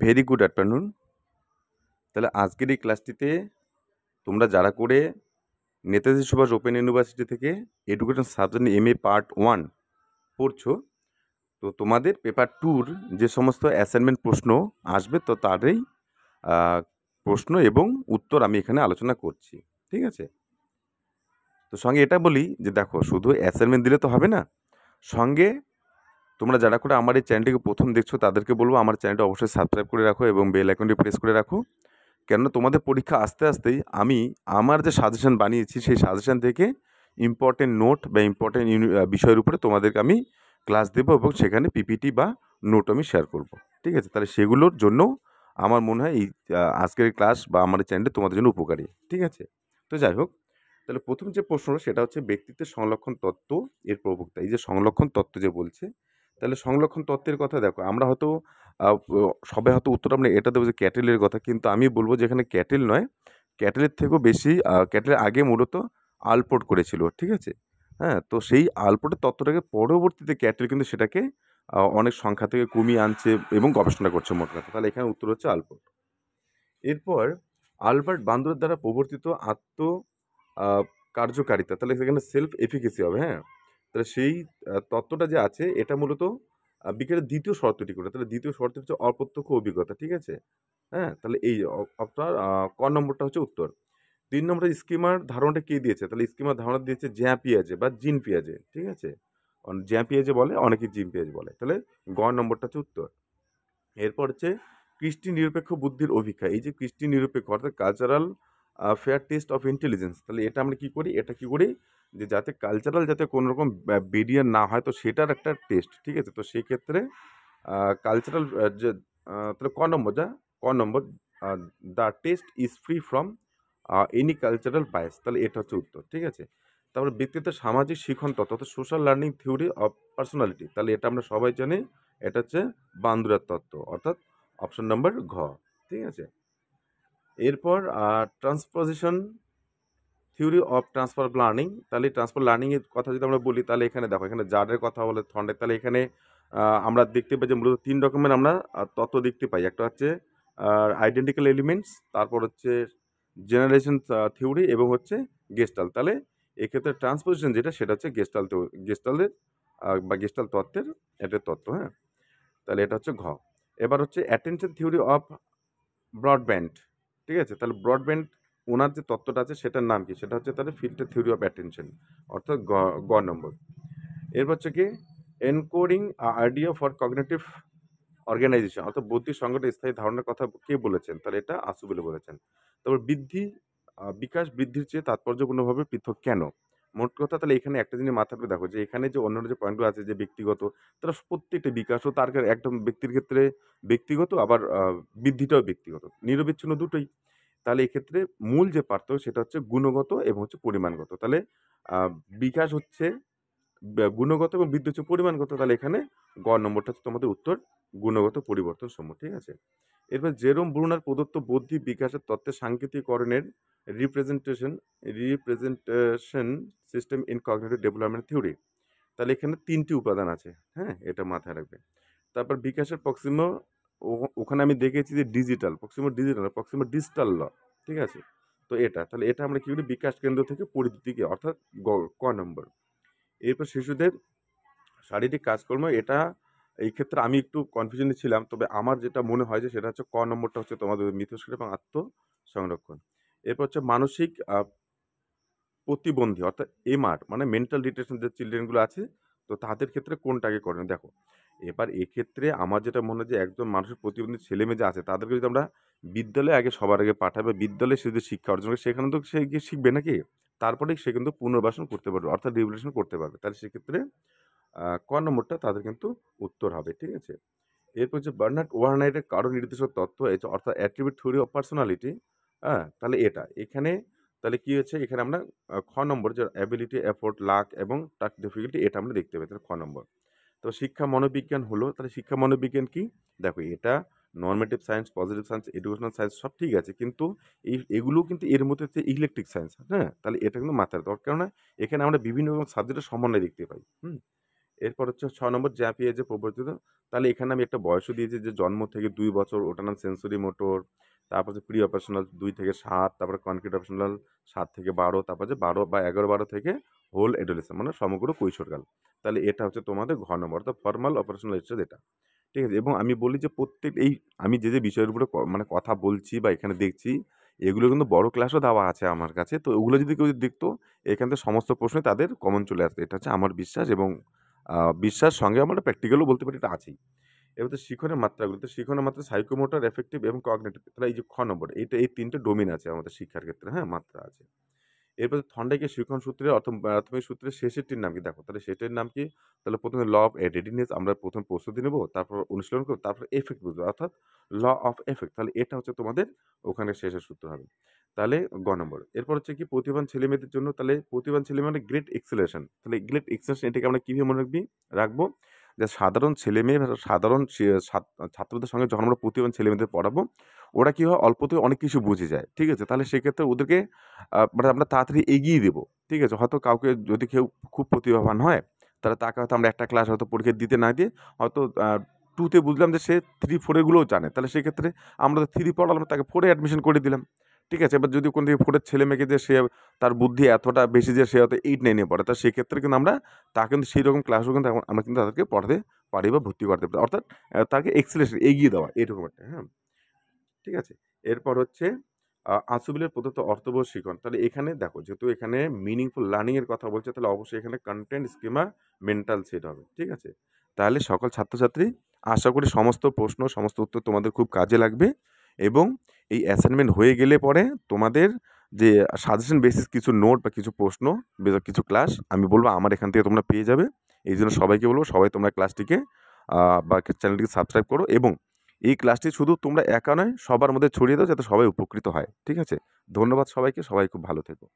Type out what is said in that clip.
Very good afternoon. তাহলে আজকের এই ক্লাসটিতে তোমরা যারা করে নেতাজি সুভাষ ওপেন ইউনিভার্সিটি থেকে এডুকেশন সাবজেক্ট MA পার্ট 1 পড়ছো, তো তোমাদের পেপার 2-র যে সমস্ত অ্যাসাইনমেন্ট প্রশ্ন আসবে তো তারই প্রশ্ন এবং উত্তর আমি এখানে আলোচনা করছি। ঠিক আছে? তো সঙ্গে এটা বলি যে দেখো, শুধু অ্যাসাইনমেন্ট দিলে তো হবে না, সঙ্গে তোমরা যারা করে আমার এই চ্যানেলটিকে প্রথম দেখছো তাদেরকে বলবো আমার চ্যানেলটা অবশ্যই সাবস্ক্রাইব করে রাখো এবং বেল আইকনটি প্রেস করে রাখো। কেননা তোমাদের পরীক্ষা আসতে আসতেই আমি আমার যে সাজেশন বানিয়েছি সেই সাজেশন থেকে ইম্পর্টেন্ট নোট বা ইম্পর্টেন্ট বিষয়ের উপরে তোমাদেরকে আমি ক্লাস দেবো এবং সেখানে পিপিটি বা নোট আমি শেয়ার করব। ঠিক আছে? তাহলে সেগুলোর জন্য আমার মনে হয় এই আজকের ক্লাস বা আমার চ্যানেলটা তোমাদের জন্য উপকারী। ঠিক আছে? তো যাই হোক, তাহলে প্রথম যে প্রশ্ন সেটা হচ্ছে ব্যক্তিত্বের সংরক্ষণ তত্ত্ব এর প্রবক্তা। এই যে সংরক্ষণ তত্ত্ব যে বলছে, তাহলে সংরক্ষণ তত্ত্বের কথা দেখো, আমরা হয়তো সবাই হয়তো উত্তর আমরা এটা দেবো যে ক্যাটেলের কথা, কিন্তু আমি বলবো যে এখানে ক্যাটেল নয়, ক্যাটেলের থেকেও বেশি ক্যাটেলের আগে মূলত আলপোর্ট করেছিল। ঠিক আছে? হ্যাঁ, তো সেই আলপোর্টের তত্ত্বটাকে পরবর্তীতে ক্যাটেল কিন্তু সেটাকে অনেক সংখ্যা থেকে কমিয়ে আনছে এবং গবেষণা করছে মোট কথা। তাহলে এখানে উত্তর হচ্ছে আলপোর্ট। এরপর আলবার্ট বান্দুরের দ্বারা প্রবর্তিত কার্যকারিতা, তাহলে সেখানে সেলফ এফিকেসি হবে। হ্যাঁ, তাহলে সেই তত্ত্বটা যে আছে এটা মূলত বিজ্ঞানের দ্বিতীয় শর্তটি করে, তাহলে দ্বিতীয় শর্ত হচ্ছে অপ্রত্যক্ষ অভিজ্ঞতা। ঠিক আছে? হ্যাঁ, তাহলে এই আপনার ক নম্বরটা হচ্ছে উত্তর। ৩ নম্বরে স্কিমার ধারণাটা কে দিয়েছে? তাহলে স্কিমার ধারণা দিয়েছে জ্যাঁ পিয়াজে বা জিন পিয়াজে। ঠিক আছে? জ্যাঁ পিয়াজে বলে, অনেকে জিন পিয়াজ বলে। তাহলে গ নম্বরটা হচ্ছে উত্তর। এরপর হচ্ছে কৃষ্টি নিরপেক্ষ বুদ্ধির অভিক্ষা। এই যে কৃষ্টি নিরপেক্ষ অর্থাৎ cultural fair test of intelligence, তাহলে এটা আমরা কী করি? এটা কী করি যে যাতে কালচারাল যাতে কোনো রকম বেরিয়ার না হয়, তো সেটার একটা টেস্ট। ঠিক আছে? তো সেক্ষেত্রে কালচারাল যে তাহলে ক নম্বর ক নম্বর the test is free from any cultural bias, তাহলে এটা হচ্ছে উত্তর। ঠিক আছে? তারপরে ব্যক্তিত্বের সামাজিক শিখন তত্ত্ব অর্থাৎ social learning theory of personality, তাহলে এটা আমরা সবাই জানি, এটা হচ্ছে বান্দুরার তত্ত্ব অর্থাৎ অপশন নম্বর ঘ। ঠিক আছে? এরপর transposition theory of transfer learning, তাহলে ট্রান্সফার লার্নিংয়ের কথা যদি আমরা বলি, তাহলে এখানে দেখো, এখানে জারের কথা বলে থন্ডের, তাহলে এখানে আমরা দেখতে পাই যে মূলত 3 রকমের আমরা তত্ত্ব দেখতে পাই। একটা হচ্ছে আইডেন্টিক্যাল এলিমেন্টস, তারপর হচ্ছে জেনারেশন থিওরি এবং হচ্ছে গেস্টাল। তাহলে এক্ষেত্রে ট্রান্সপোজিশন যেটা সেটা হচ্ছে গেস্টালের বা গেস্টাল তত্ত্বের একটা তত্ত্ব। হ্যাঁ, তাহলে এটা হচ্ছে ঘ। এবার হচ্ছে অ্যাটেনশন থিওরি অফ ব্রডব্যান্ড। ঠিক আছে? তাহলে ব্রডব্যান্ড ওনার যে তত্ত্বটা আছে সেটার নাম কি? সেটা হচ্ছে তাহলে ফিল্টার থিওরি অফ অ্যাটেনশন অর্থাৎ গ নম্বর। এরপর হচ্ছে কি encoding idea for cognitive organization অর্থাৎ বুদ্ধি সংগঠনের স্থায়ী ধারণার কথা কে বলেছেন? তাহলে এটা আসুবলে বলেছেন। তারপর বিকাশ বৃদ্ধির চেয়ে তাৎপর্যপূর্ণভাবে পৃথক কেন? মোট কথা, তাহলে এখানে একটা জিনিস মাথায় রাখবে, দেখো যে এখানে যে অন্যান্য যে পয়েন্টগুলো আছে যে ব্যক্তিগত, তারা প্রত্যেকটা বিকাশও তার একদম ব্যক্তির ক্ষেত্রে ব্যক্তিগত, আবার বৃদ্ধিটাও ব্যক্তিগত, নিরবিচ্ছিন্ন দুটোই। তাহলে এক্ষেত্রে মূল যে পার্থক্য সেটা হচ্ছে গুণগত এবং হচ্ছে পরিমাণগত। তাহলে বিকাশ হচ্ছে গুণগত এবং বৃদ্ধি হচ্ছে পরিমাণগত, তাহলে এখানে গ নম্বরটা হচ্ছে তোমাদের উত্তর, গুণগত পরিবর্তন সমূহ। ঠিক আছে? এরপর জেরোম ব্রুনার প্রদত্ত বুদ্ধি বিকাশের তত্ত্বের সাংকেতিকরণের representation system in cognitive development theory, তাহলে এখানে 3টি উপাদান আছে। হ্যাঁ, এটা মাথায় রাখবে। তারপর বিকাশের প্রক্সিমো, ওখানে আমি দেখেছি যে প্রক্সিমো ডিজিটাল ল। ঠিক আছে? তো এটা, তাহলে এটা আমরা কি করি? বিকাশ কেন্দ্র থেকে পরিধিকে অর্থাৎ ক নম্বর। এরপর শিশুদের শারীরিক কাজকর্ম, এটা এই ক্ষেত্রে আমি একটু কনফিউশনে ছিলাম, তবে আমার যেটা মনে হয় যে সেটা হচ্ছে ক নম্বরটা হচ্ছে তোমাদের মিথস্ক্রিয়া এবং আত্মসংরক্ষণ। এরপর হচ্ছে মানসিক প্রতিবন্ধী অর্থাৎ এমআর মানে মেন্টাল রিটেশন যে চিলড্রেনগুলো আছে, তো তাদের ক্ষেত্রে কোনটা আগে করেন? দেখো, এবার এক্ষেত্রে আমার যেটা মনে হয় যে একজন মানসিক প্রতিবন্ধী ছেলেমেয়ে যে আছে তাদেরকে যদি আমরা বিদ্যালয়ে আগে সবার আগে পাঠাবে, বিদ্যালয়ে সে যদি শিক্ষা অর্জন করে সেখানে তো সে গিয়ে শিখবে নাকি, তারপরে সে কিন্তু পুনর্বাসন করতে পারবে অর্থাৎ রিভলিউশন করতে পারবে। তাহলে সেক্ষেত্রে ক নম্বরটা তাদের কিন্তু উত্তর হবে। ঠিক আছে? এরপর হচ্ছে বার্নার্ড ওয়ারনাইটের কারণ নির্দেশক তত্ত্ব অর্থাৎ অ্যাট্রিবিউট থিওরি অফ পার্সোনালিটি। হ্যাঁ, তাহলে এটা এখানে, তাহলে কি হচ্ছে এখানে আমরা খ নম্বর যে অ্যাবিলিটি, এফোর্ট, লাক এবং টাস্ক ডিফিকাল্টি, এটা আমরা দেখতে পাই। তাহলে খ নম্বর। তো শিক্ষা মনোবিজ্ঞান হলো, তাহলে শিক্ষা মনোবিজ্ঞান কি? দেখো, এটা normative science, positive science, educational science সব ঠিক আছে, কিন্তু এগুলো কিন্তু এর মধ্যে হচ্ছে ইলেকট্রিক সায়েন্স। হ্যাঁ, তাহলে এটা কিন্তু মাথায় দরকার, কেননা এখানে আমরা বিভিন্ন রকম সাবজেক্টের সমন্বয় দেখতে পাই। এরপর হচ্ছে 6 নম্বর জ্যাপি এজে প্রবর্তিত। তাহলে এখানে আমি একটা বয়সও দিয়েছি যে জন্ম থেকে 2 বছর, ওটার নাম সেন্সরি মোটর। তারপর হচ্ছে প্রি অপারেশনাল 2 থেকে 7, তারপরে কনক্রিট অপারেশনাল 7 থেকে 12, তারপর যে 12 বা 11-12 থেকে হোল অ্যাডোলেসেন্ট মানে সমগ্র কৈশোরকাল। তাহলে এটা হচ্ছে তোমাদের ঘ নম্বর, অর্থাৎ ফর্মাল অপারেশনাল স্টেজ এটা। ঠিক আছে? এবং আমি বলি যে প্রত্যেক এই আমি যে বিষয়ের উপরে মানে কথা বলছি বা এখানে দেখছি, এগুলো কিন্তু বড় ক্লাসও দেওয়া আছে আমার কাছে। তো ওগুলো যদি কেউ দেখতো, এখান থেকে সমস্ত প্রশ্নই তাদের কমন চলে আসতো। এটা হচ্ছে আমার বিশ্বাস এবং বিশ্বাস সঙ্গে আমরা প্র্যাকটিক্যালও বলতে পারি এটা আছেই। এবার তো শিখনের মাত্রাগুলো, তো শিখনের মাত্রা সাইকোমোটর, এফেক্টিভ এবং কগনিটিভ। তাহলে এই যে খ নম্বর, এই ৩ টে ডোমেইন আছে আমাদের শিক্ষার ক্ষেত্রে, হ্যাঁ? মাত্রা আছে। এরপর থর্নডাইকের শিখন সূত্রের প্রাথমিক সূত্রের শেষেরটির নাম কি? দেখো, তাহলে সেটার নাম কি? তাহলে ১ম এ ল অফ রেডিনেস আমরা ১ম প্রস্তুতি নেব, তারপর অনুশীলন করব, তারপর এফেক্ট বুঝবো, অর্থাৎ ল অফ এফেক্ট। তাহলে এটা হচ্ছে তোমাদের ওখানে শেষের সূত্র হবে। তাহলে গ নম্বর। এরপর হচ্ছে কি প্রতিভাবান ছেলেমেয়েদের জন্য, তাহলে প্রতিভাবান ছেলে মানে গ্রেট এক্সেলেশন। তাহলে গ্রেট এক্সেলেশন এটাকে আমরা কিভাবে মনে রাখবো? যে সাধারণ ছেলেমেয়ে বা সাধারণ ছাত্রদের সঙ্গে যখন আমরা প্রতিভাবান ছেলেমেয়েদের পড়াবো, ওরা কি হয় অল্পতেই অনেক কিছু বুঝে যায়। ঠিক আছে? তাহলে সেক্ষেত্রে ওদেরকে মানে আমরা তাড়াতাড়ি এগিয়ে দেবো। ঠিক আছে? হয়তো কাউকে যদি কেউ খুব প্রতিভাবান হয়, তাহলে তাকে হয়তো আমরা একটা ক্লাস হয়তো পরীক্ষা দিতে না দিয়ে হয়তো 2 তে বুঝলাম যে সে 3, 4 এগুলোও জানে। তাহলে সেক্ষেত্রে আমরা তো 3 পড়ালাম, তাকে 4 এ অ্যাডমিশন করে দিলাম। ঠিক আছে? এবার যদি কোন দিকে 4 এর ছেলেমেয়েকে যে সে তার বুদ্ধি এতটা বেশি যে সে হয়তো 8, 9 এ পড়ে। তা সেক্ষেত্রে কিন্তু আমরা তাকে কিন্তু সেইরকম ক্লাসও কিন্তু আমরা কিন্তু তাদেরকে পড়াতে পারি বা ভর্তি করাতে পারি। অর্থাৎ তাকে এক্সেলেশন এগিয়ে দেওয়া এরকম একটা, হ্যাঁ? ঠিক আছে? এরপর হচ্ছে আসুবিলের প্রদত্ত অর্থবোধ শিখন। তাহলে এখানে দেখো, যেহেতু এখানে মিনিংফুল লার্নিং এর কথা বলছে, তাহলে অবশ্যই এখানে কনটেন্ট, স্কিমা, মেন্টাল সেট হবে। ঠিক আছে? তাহলে সকল ছাত্রছাত্রী, আশা করি সমস্ত প্রশ্ন, সমস্ত উত্তর তোমাদের খুব কাজে লাগবে এবং এই অ্যাসাইনমেন্ট হয়ে গেলে পরে তোমাদের যে সাজেশন বেসিস কিছু নোট বা কিছু প্রশ্ন, কিছু ক্লাস আমি বলব আমার এখান থেকে তোমরা পেয়ে যাবে। এইজন্য সবাইকে বলব, সবাই তোমরা ক্লাসটিকে বা চ্যানেলটিকে সাবস্ক্রাইব করো এবং এই ক্লাসটি শুধু তোমরা একা নয়, সবার মধ্যে ছড়িয়ে দাও যাতে সবাই উপকৃত হয়। ঠিক আছে? ধন্যবাদ সবাইকে। সবাই খুব ভালো থেকো।